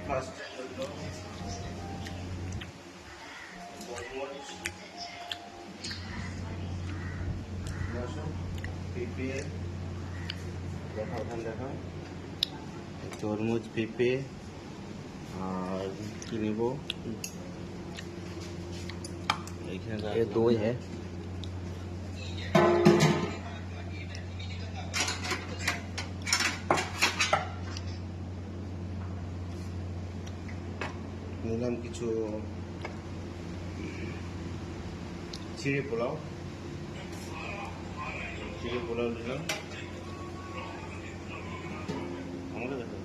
Breakfast পেঁপে দেখা, ওখানে দেখা, তরমুজ, পেঁপে, আর কি নেব এইখানে, ये दो ही है। নিলাম কিছু চিড়ে পোলাও নিলাম। আমাকে দেখো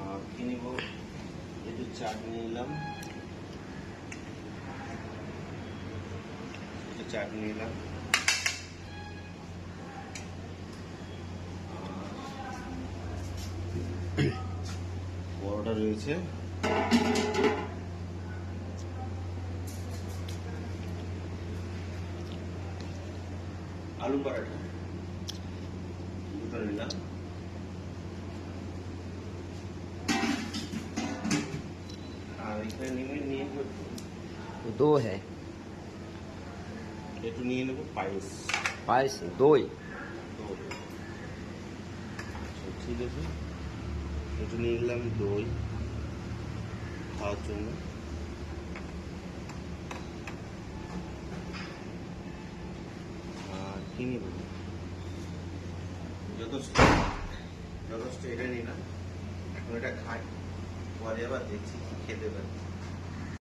আর কি নেব, একটু চাটনি নিলাম, পরোটা রয়েছে, আলু পরোটা দুটো নিলাম, আর এখানে নিয়ে दो है। একটু নিয়ে নেবো পায়েস। पायस दो ही। ঠিক আছে, একটু নিয়ে নিলাম দই খাওয়ার জন্য। আর কি নেব, যথেষ্ট এটা নিলাম। এখন এটা খাই, পরে আবার দেখছি কি খেতে পারি।